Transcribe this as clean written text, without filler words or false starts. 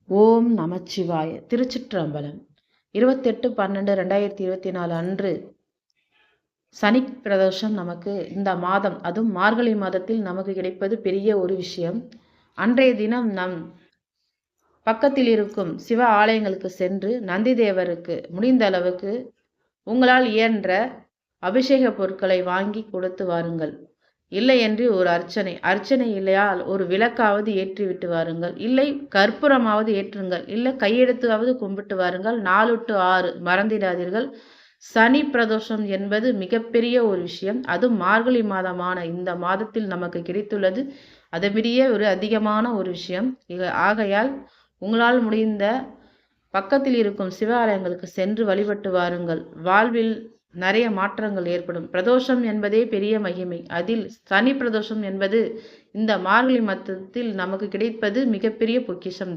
ஓம் நமச்சிவாய. திருச்சிற்றம்பலம். 28/12/2024 அன்று சனி பிரதோஷம். நமக்கு இந்த மாதம், அதுவும் மார்கழி மாதத்தில் நமக்கு கிடைப்பது பெரிய ஒரு விஷயம். அன்றைய தினம் நம் பக்கத்தில் இருக்கும் சிவ ஆலயங்களுக்கு சென்று நந்தி தேவருக்கு முடிந்த அளவுக்கு உங்களால் இயன்ற அபிஷேக பொருட்களை வாங்கி கொடுத்து வாருங்கள். இல்லை என்று ஒரு அர்ச்சனை இல்லையால் ஒரு விளக்காவது ஏற்றி விட்டு வாருங்கள். இல்லை கற்பூரமாவது ஏற்றுங்கள். இல்லை கையெடுத்தாவது கும்பிட்டு வாருங்கள். 4 to 6 மறந்திடாதீர்கள். சனி பிரதோஷம் என்பது மிகப்பெரிய ஒரு விஷயம். அதுவும் மார்கழி மாதமான இந்த மாதத்தில் நமக்கு கிடைத்துள்ளது அதுமிரிய ஒரு அதிகமான ஒரு விஷயம். ஆகையால் உங்களால் முடிந்த பக்கத்தில் இருக்கும் சிவாலயங்களுக்கு சென்று வழிபட்டு வாருங்கள். வாழ்வில் நிறைய மாற்றங்கள் ஏற்படும். பிரதோஷம் என்பதே பெரிய மகிமை. அதில் சனி பிரதோஷம் என்பது இந்த மார்கழி மாதத்தில் நமக்கு கிடைப்பது மிகப்பெரிய பொக்கிஷம்.